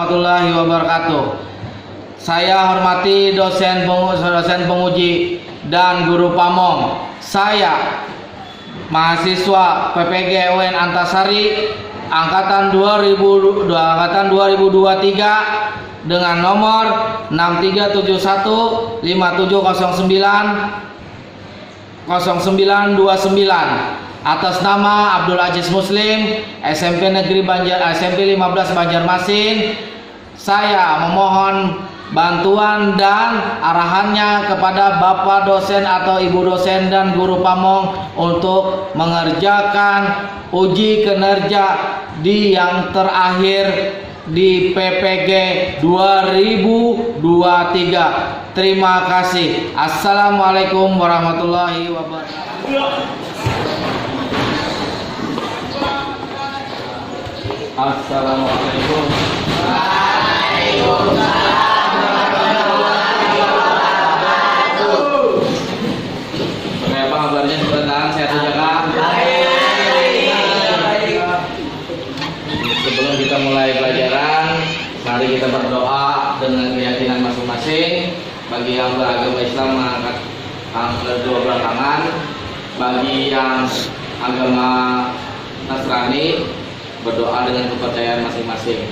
warahmatullahi wabarakatuh. Saya hormati dosen penguji dan guru pamong. Saya mahasiswa PPG UN Antasari angkatan 2023 dengan nomor 6371 5709 0929 atas nama Abdul Aziz Muslim, SMP 15 Banjarmasin. Saya memohon bantuan dan arahannya kepada Bapak dosen atau Ibu dosen dan guru pamong untuk mengerjakan uji kinerja di yang terakhir di PPG 2023. Terima kasih. Assalamualaikum warahmatullahi wabarakatuh. Assalamualaikum. Waalaikumsalam warahmatullahi wabarakatuh. Oke, apa kabarnya sebentar? Sehat saja kan? Sebelum kita mulai pelajaran, mari kita berdoa dengan keyakinan masing-masing. Bagi yang beragama Islam mengangkat kedua belah tangan. Bagi yang agama Nasrani berdoa dengan kepercayaan masing-masing.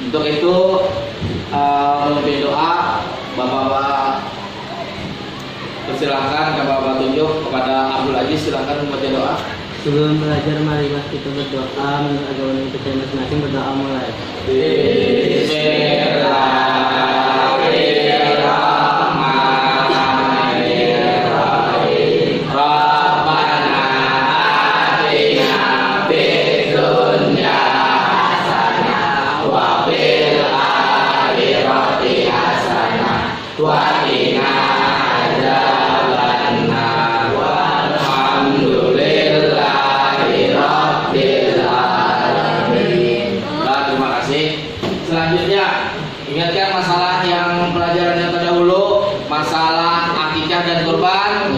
Untuk itu memimpin doa, Bapak-bapak persilahkan, Bapak tunjuk kepada Abdul Aziz, silahkan membaca doa. Sebelum belajar, marilah kita berdoa menurut agama yang percaya masing-masing. Berdoa mulai. Selanjutnya, ingatkan masalah yang pelajaran yang terdahulu, masalah akikah dan kurban.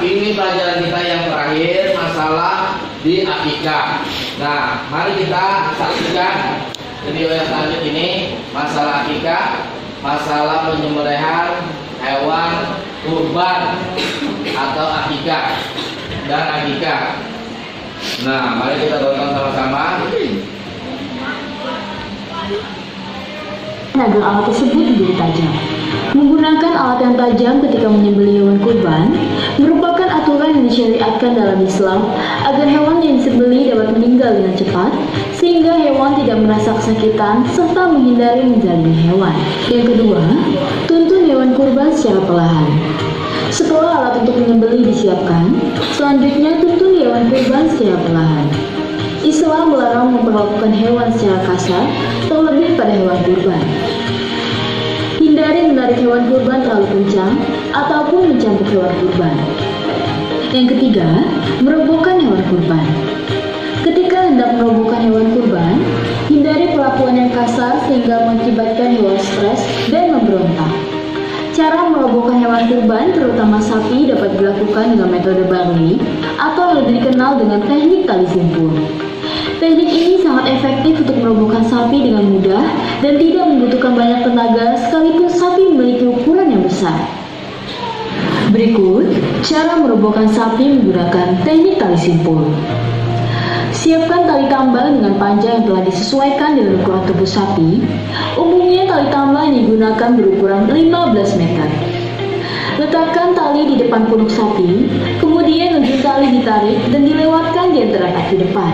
Ini pelajaran kita yang terakhir, masalah di akikah. Nah, mari kita saksikan video yang selanjutnya ini, masalah akikah, masalah penyembelihan hewan kurban atau akikah dan akikah. Nah, mari kita tonton sama-sama. Agar alat tersebut menjadi tajam. Menggunakan alat yang tajam ketika menyembelih hewan kurban merupakan aturan yang disyariatkan dalam Islam agar hewan yang disembelih dapat meninggal dengan cepat sehingga hewan tidak merasa kesakitan serta menghindari menzalimi hewan. Yang kedua, tuntun hewan kurban secara perlahan. Setelah alat untuk menyembelih disiapkan, selanjutnya tuntun hewan kurban secara perlahan. Islam melarang memperlakukan hewan secara kasar, terlebih pada hewan kurban. Hindari menarik hewan kurban terlalu kencang ataupun mencambuk hewan kurban. Yang ketiga, merobohkan hewan kurban. Ketika hendak merobohkan hewan kurban, hindari perlakuan yang kasar sehingga mengakibatkan hewan stres dan memberontak. Cara merobohkan hewan kurban, terutama sapi, dapat dilakukan dengan metode barley atau lebih dikenal dengan teknik tali simpul. Teknik ini sangat efektif untuk merobohkan sapi dengan mudah dan tidak membutuhkan banyak tenaga sekalipun sapi memiliki ukuran yang besar. Berikut cara merobohkan sapi menggunakan teknik tali simpul. Siapkan tali tambal dengan panjang yang telah disesuaikan dengan ukuran tubuh sapi. Umumnya tali tambal yang digunakan berukuran 15 meter. Letakkan tali di depan punuk sapi, kemudian ujung tali ditarik dan dilewatkan di antara kaki depan.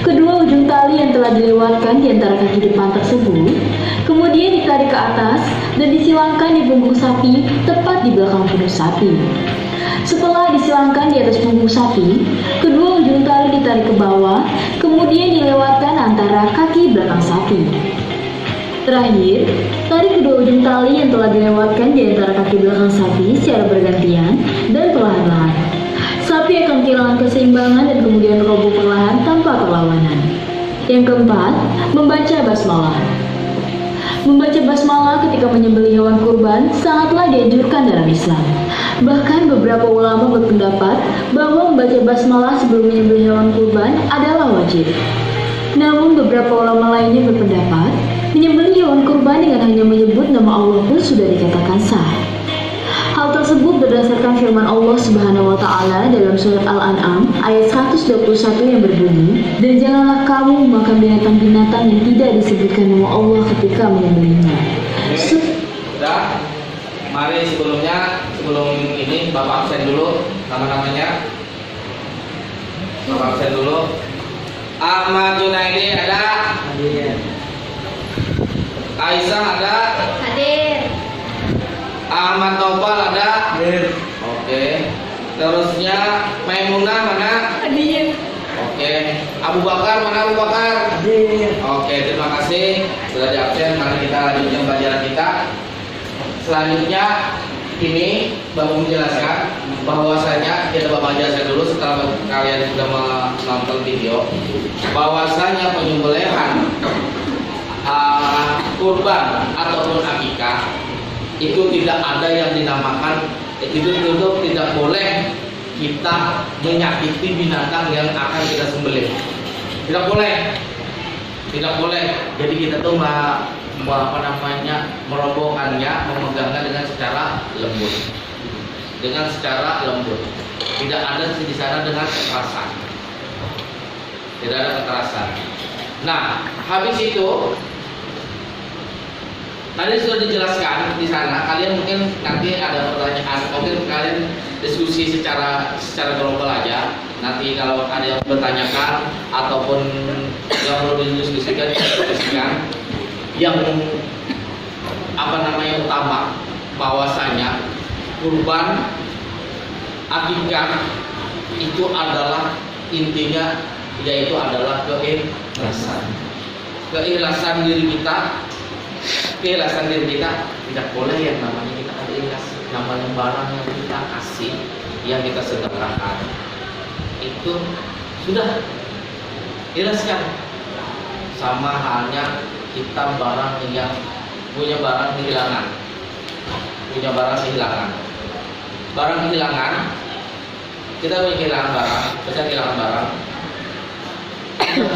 Kedua ujung tali yang telah dilewatkan di antara kaki depan tersebut, kemudian ditarik ke atas dan disilangkan di punggung sapi tepat di belakang punuk sapi. Setelah disilangkan di atas punggung sapi, kedua ujung tali ditarik ke bawah, kemudian dilewatkan antara kaki belakang sapi. Terakhir, tarik kedua ujung tali yang telah dilewatkan di antara kaki belakang sapi secara bergantian dan perlahan-lahan. Sapi akan kehilangan keseimbangan dan kemudian roboh perlahan tanpa perlawanan. Yang keempat, membaca basmalah. Membaca basmalah ketika menyembelih hewan kurban sangatlah dianjurkan dalam Islam. Bahkan beberapa ulama berpendapat bahwa membaca basmalah sebelum menyembelih hewan kurban adalah wajib. Namun beberapa ulama lainnya berpendapat, menyembelih hewan kurban dengan hanya menyebut nama Allah pun sudah dikatakan sah. Hal tersebut berdasarkan firman Allah Subhanahu wa taala dalam surat Al-An'am ayat 121 yang berbunyi, "Dan janganlah kamu memakan binatang-binatang yang tidak disebutkan nama Allah ketika menyembelihnya." Udah. Mari sebelum ini Bapak absen dulu nama-namanya. Bapak absen dulu. Ahmad Junaidi ada? Hadir. Aisyah ada? Hadir. Ahmad Taufal ada? Hadir. Oke. Terusnya Maimunah mana? Hadir. Oke. Abu Bakar mana? Abu Bakar? Hadir. Oke, terima kasih sudah di absen. Mari kita lanjutkan pelajaran kita. Selanjutnya ini Bapak menjelaskan bahwasanya kita Bapak jelaskan dulu setelah kalian sudah menonton video bahwasanya penyembelihan kurban ataupun akikah itu tidak ada yang dinamakan, itu tidak boleh kita menyakiti binatang yang akan kita sembelih. Tidak boleh. Jadi kita tuh merobohkannya, memegangnya dengan secara lembut. Tidak ada di sana dengan kekerasan. Nah, habis itu tadi sudah dijelaskan di sana. Kalian mungkin nanti ada pertanyaan, mungkin kalian diskusi secara global aja. Nanti kalau ada yang bertanyakan ataupun yang perlu didiskusikan, yang utama bahwasanya kurban akikah itu adalah intinya yaitu adalah keikhlasan diri kita. Keikhlasan diri kita tidak boleh yang namanya kita ada ikhlas, namanya barang yang kita kasih, yang kita sedekahkan itu sudah ikhlaskan. Sama halnya kita barang yang punya barang kehilangan, kita punya kehilangan barang,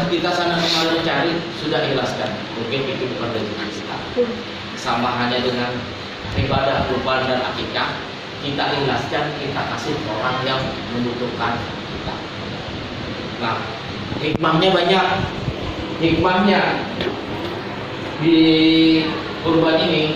kita sana kemari mencari, sudah ikhlaskan. Mungkin itu bukan rezeki kita. Sama hanya dengan ibadah kurban dan akikah, kita ikhlaskan, kita kasih orang yang membutuhkan kita. Nah, hikmahnya banyak. Hikmahnya di kurban ini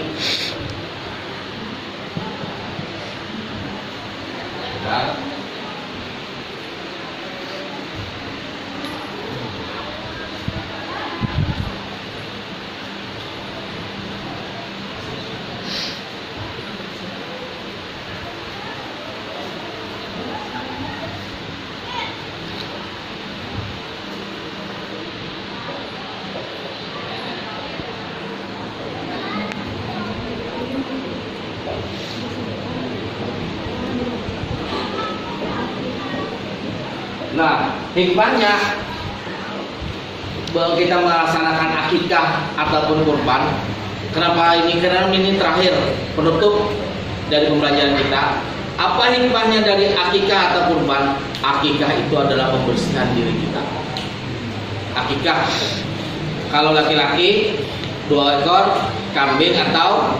Nah, hikmahnya bahwa kita melaksanakan akikah ataupun kurban. Kenapa ini? Karena ini terakhir penutup dari pembelajaran kita. Apa hikmahnya dari akikah atau kurban? Akikah itu adalah pembersihan diri kita. Akikah kalau laki-laki 2 ekor kambing atau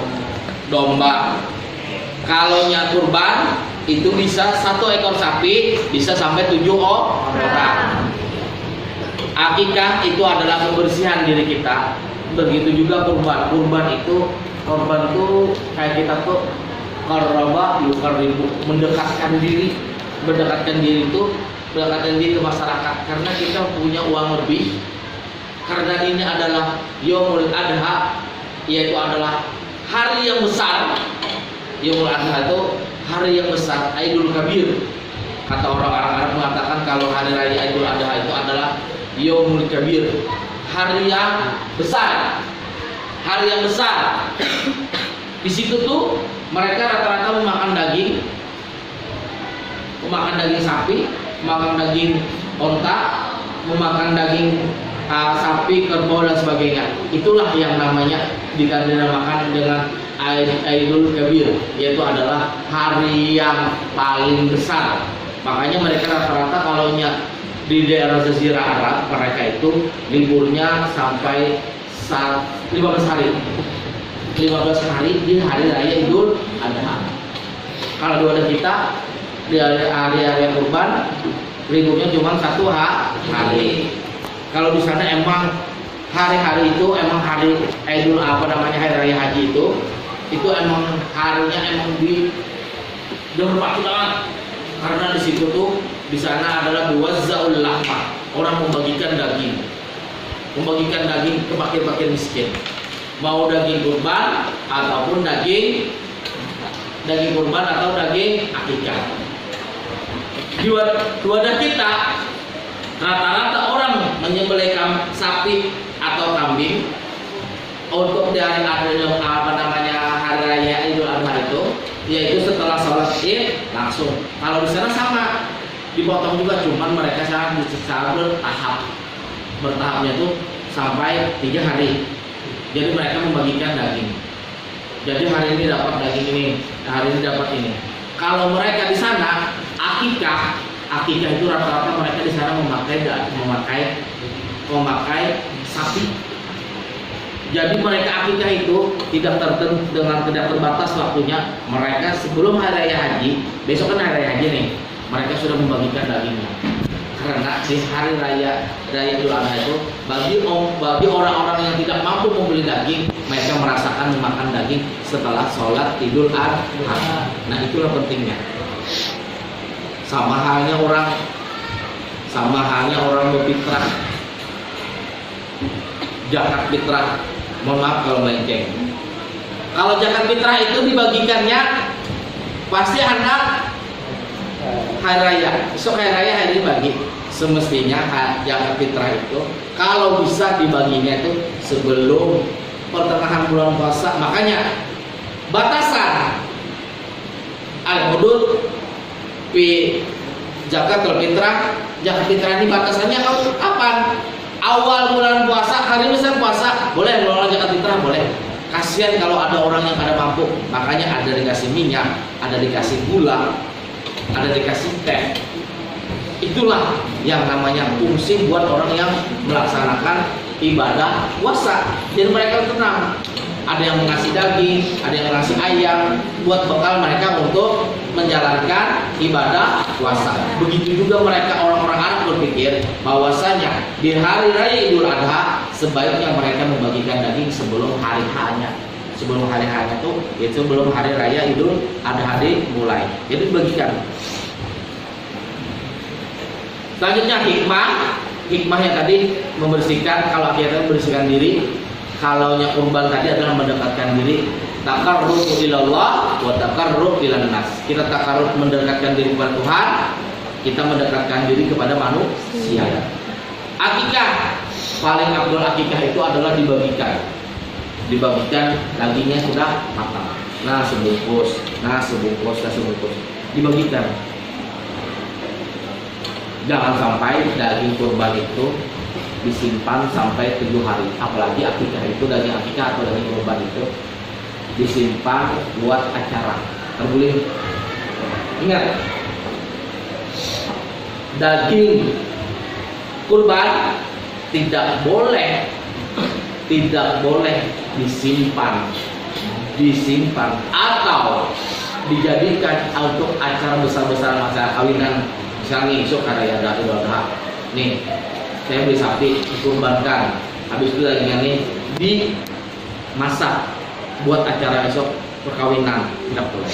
domba. Kalau kurban itu bisa 1 ekor sapi, bisa sampai 7 orang. Akikah itu adalah pembersihan diri kita. Begitu juga kurban. Kurban itu kayak kita tuh mendekatkan diri ke masyarakat karena kita punya uang lebih. Karena ini adalah Yaumul Adha, yaitu adalah hari yang besar. Yaumul Adha itu hari yang besar, Idul Kabir. Kata orang-orang Arab mengatakan kalau hari raya Idul Adha itu adalah Yaumul Kabir, hari yang besar. Hari yang besar. Di situ tuh mereka rata-rata memakan daging sapi, memakan daging onta, memakan daging sapi, kerbau dan sebagainya. Itulah yang namanya dinamakan dengan Idul Kabir, yaitu adalah hari yang paling besar. Makanya mereka rata-rata di daerah Jazirah Arab mereka itu liburnya sampai 15 hari. 15 hari di hari raya Idul Adha. Kalau di wadah kita di hari-hari kurban liburnya cuma 1 hari. Kalau di sana emang hari-hari itu emang hari Idul hari raya haji itu emang harinya emang dihormati banget karena di situ tuh di sana adalah biwazzaul lahma, orang membagikan daging ke fakir-fakir miskin, mau daging kurban ataupun daging kurban atau daging akikah. Di wadah kita rata-rata orang menyembelih sapi atau kambing untuk hari raya Idul Adha itu, yaitu setelah sholat Id langsung. Kalau di sana sama, dipotong juga, cuman mereka sangat bertahapnya itu sampai 3 hari. Jadi mereka membagikan daging. Jadi hari ini dapat daging ini, hari ini dapat ini. Kalau mereka di sana akikah itu rata-rata mereka di sana memakai sapi. Jadi mereka akikah itu tidak terbatas waktunya. Mereka sebelum hari raya haji, besok kan hari raya haji nih, mereka sudah membagikan dagingnya. Karena di hari raya Idul Adha itu bagi orang-orang yang tidak mampu membeli daging, mereka merasakan memakan daging setelah sholat Idul Adha. Nah, itulah pentingnya. Sama halnya orang berfitrah, zakat fitrah. Mohon maaf kalau melenceng. Kalau zakat fitrah itu dibagikannya pasti anak hari raya. Besok hari raya hari ini bagi. Semestinya zakat fitrah itu kalau bisa dibaginya itu sebelum pertengahan bulan puasa. Makanya batasan al-hudud fi zakat fitrah ini batasannya kapan? Awal bulan puasa, hari besar puasa, boleh mengelola zakat fitrah, boleh. Kasihan kalau ada orang yang kada mampu, makanya ada dikasih minyak, ada dikasih gula, ada dikasih teh. Itulah yang namanya fungsi buat orang yang melaksanakan ibadah puasa. Jadi mereka tenang. Ada yang mengasih daging, ada yang mengasih ayam buat bekal mereka untuk menjalankan ibadah puasa. Begitu juga mereka orang-orang Arab berpikir bahwasanya di hari raya Idul Adha sebaiknya mereka membagikan daging sebelum hari H-nya. Sebelum hari H-nya itu sebelum hari raya Idul Adha dimulai. Jadi bagikan. Selanjutnya hikmahnya tadi membersihkan, kalau akhirnya membersihkan diri. Kalau yang kurban tadi adalah mendekatkan diri, takarrub ilallah wa takarrub ilan nas. Kita takarrub mendekatkan diri kepada Tuhan, kita mendekatkan diri kepada manusia. Akikah, paling afdol akikah itu adalah dibagikan dagingnya sudah matang. Nah sebungkus, dibagikan. Jangan sampai daging kurban itu disimpan sampai 7 hari. Apalagi akikah itu, daging akikah atau daging kurban itu disimpan buat acara terguling. Ingat, daging kurban tidak boleh disimpan atau dijadikan untuk acara besar-besaran masa kawinan. Misalnya besok ada ya Idul Adha nih, saya beli sapi dikurbankan, habis itu dagingnya nih dimasak buat acara esok perkawinan, tidak boleh.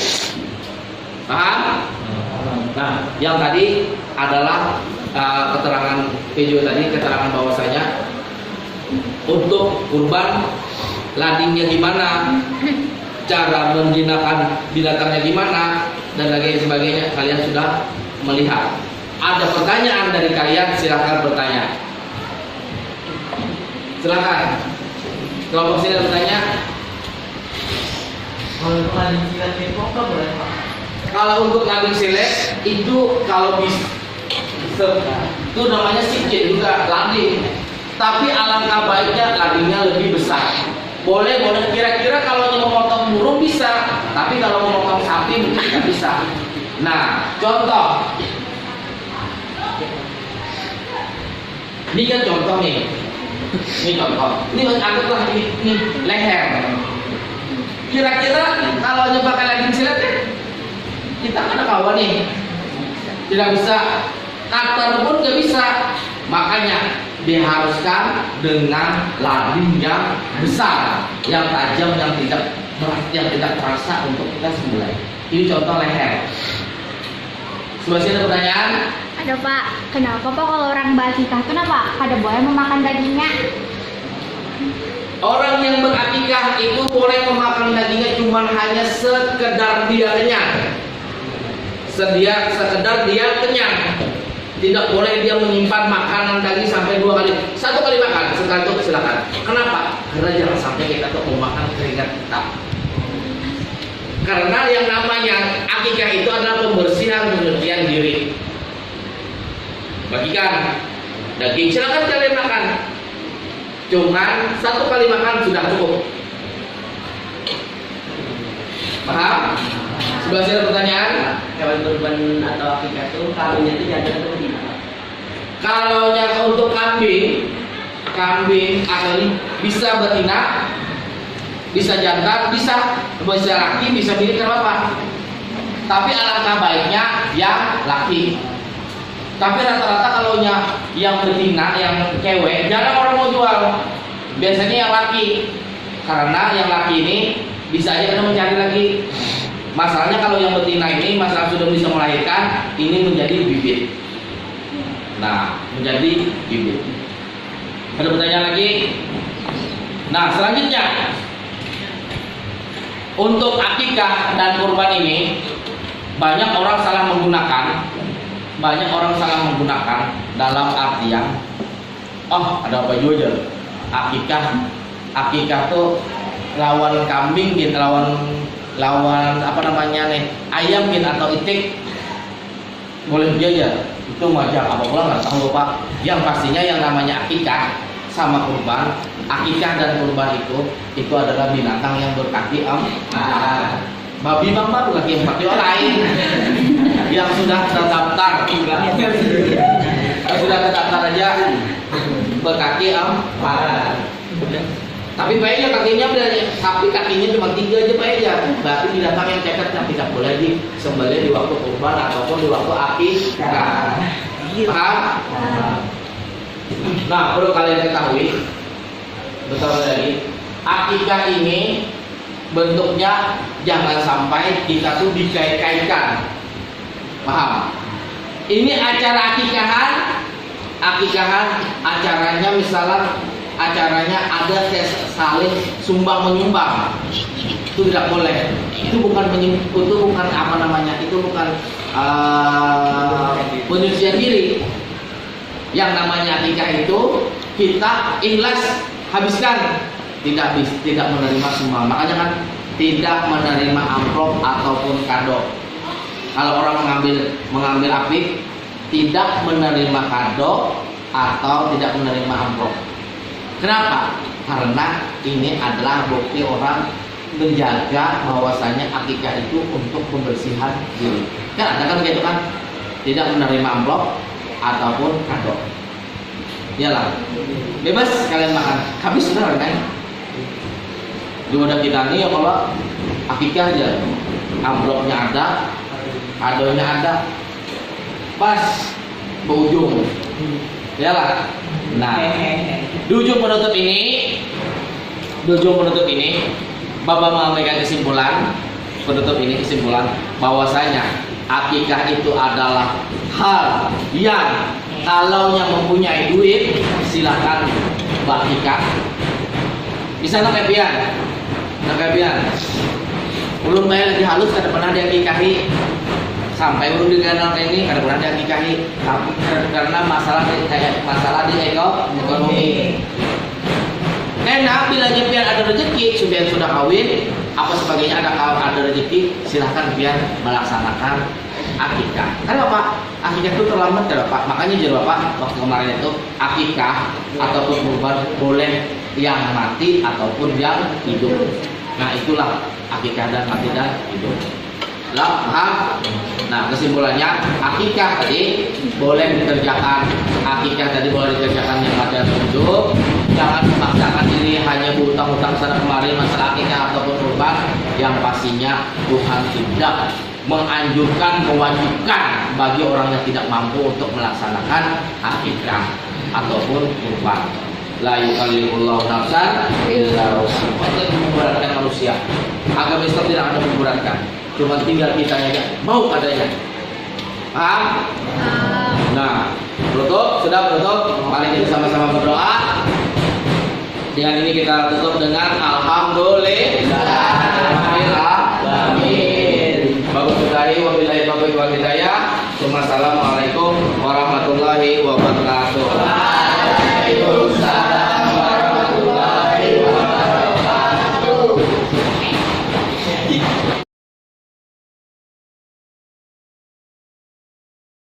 Paham? Nah, yang tadi adalah keterangan video tadi, keterangan bahwasanya untuk kurban ladingnya gimana, cara menjinakkan binatangnya gimana, dan lain sebagainya kalian sudah melihat. Ada pertanyaan dari kalian, silahkan bertanya. Silakan. Kelompok sini bertanya. Kalau untuk lading silet itu apa boleh Pak? Kalau untuk lading silet itu kalau bisa itu namanya sikit juga lading. Tapi alangkah baiknya ladingnya lebih besar. Boleh. Kira-kira kalau memotong burung bisa, tapi kalau memotong sapi mungkin tidak bisa. Nah, contoh Ini kan contoh nih. Ini contoh. Ini anggaplah ini leher. Kira-kira kalau hanya pakai legging silet kan kita kan kawan nih. Tidak bisa. Cutter pun nggak bisa. Makanya diharuskan dengan lading yang besar, yang tajam, yang tidak terasa untuk kita sembelih. Ini contoh leher. Sebelah sini ada pertanyaan? Ada Pak, kenapa Pak kalau orang berakikah kenapa pada boleh memakan dagingnya? Orang yang berakikah itu boleh memakan dagingnya cuma hanya sekedar dia kenyang. Sekedar dia kenyang. Tidak boleh dia menyimpan makanan daging sampai 2 kali. 1 kali makan, setelah itu silakan. Kenapa? Karena jangan sampai kita tuh memakan keringat kita. Karena yang namanya akikah itu adalah pembersihan diri. Bagikan daging, silakan kalian makan. Cuman 1 kali makan sudah cukup. Paham? Sebelah sini ada pertanyaan. Hewan kurban atau akikah itu kawinnya itu jantan atau betina? Kalau yang untuk kambing asli bisa betina, bisa jantan, bisa laki, bisa milik apa? Tapi alangkah baiknya yang laki. Tapi rata-rata kalau yang betina, yang cewek, jarang orang mau jual. Biasanya yang laki, karena yang laki ini bisa aja kita mencari lagi. Masalahnya kalau yang betina ini, masalah sudah bisa melahirkan, ini menjadi bibit. Nah, menjadi bibit. Ada pertanyaan lagi? Nah, selanjutnya untuk akikah dan kurban ini banyak orang salah menggunakan dalam artian, oh ada apa juga akikah tuh lawan kambing gitu, lawan apa namanya nih, ayam gitu atau itik, boleh biaya itu macam apa pula nggak tahu Pak. Yang pastinya yang namanya akikah sama kurban, akikah dan kurban itu adalah binatang yang berkaki empat. Babi bang baru lagi yang pakai lain yang sudah terdaftar, yang sudah terdaftar aja berkaki empat. Tapi baiknya kakinya tapi kakinya cuma 3 aja Pak ya. Berarti binatang yang cacat yang tidak boleh disembelih di waktu kurban ataupun di waktu akikah. Paham? Nah, perlu kalian ketahui betul lagi, akikah ini bentuknya jangan sampai kita tuh dikait-kaitkan. Paham? Ini acara akikahan acaranya misalnya ada saling sumbang menyumbang, itu tidak boleh. Itu bukan apa namanya, itu bukan penyucian diri. Yang namanya akikah itu kita ikhlas habiskan, tidak menerima semua. Makanya kan tidak menerima amplop ataupun kado. Kalau orang mengambil akik, tidak menerima kado atau tidak menerima amplop. Kenapa? Karena ini adalah bukti orang menjaga bahwasanya akikah itu untuk pembersihan diri. Kan ada kan gitu kan? Tidak menerima amplop ataupun kado. Iyalah, bebas kalian makan. Habis sudah kan? Di wadah kita nih ya kalau akikah aja, amplopnya ada, kadonya ada, pas berujung. Iyalah. Nah, di ujung penutup ini, Bapak mengambil kesimpulan bahwasanya akikah itu adalah hal yang kalau yang mempunyai duit silahkan berakikah. Bisa nakabian, belum bayar lagi halus kada pernah diakikahi. Sampai belum dikenal ini karena pernah diakikahi, tapi karena masalah di ekonomi. Enak bila biar ada rezeki, sudah kawin, apa sebagainya ada rezeki, silahkan biar melaksanakan akikah. Karena Bapak, akikah itu terlambat ya Bapak. Makanya jadi Bapak waktu kemarin itu akikah ataupun kurban boleh yang mati ataupun yang hidup. Nah itulah akikah dan mati dan hidup. Paham? Nah, kesimpulannya akikah tadi boleh dikerjakan. Akikah tadi boleh dikerjakan yang ada hidup. Jangan memaksakan diri hanya berutang-utang sana kemarin masalah akikah ataupun kurban. Yang pastinya Tuhan tidak menganjurkan, mewajibkan bagi orang yang tidak mampu untuk melaksanakan akikah ataupun kurban. La yukallifullahu nafsan illa wus'aha. Tidak memberatkan manusia. Agama Islam tidak ada memberatkan. Cuma tinggal kita aja mau adanya. Paham? Nah, sudah menutup. Mari kita sama-sama berdoa. Dengan ini kita tutup dengan alhamdulillahirabbil bagus sekali. Wabillahi taufiq wal hidayah. Assalamualaikum warahmatullahi wabarakatuh. Waalaikumsalam.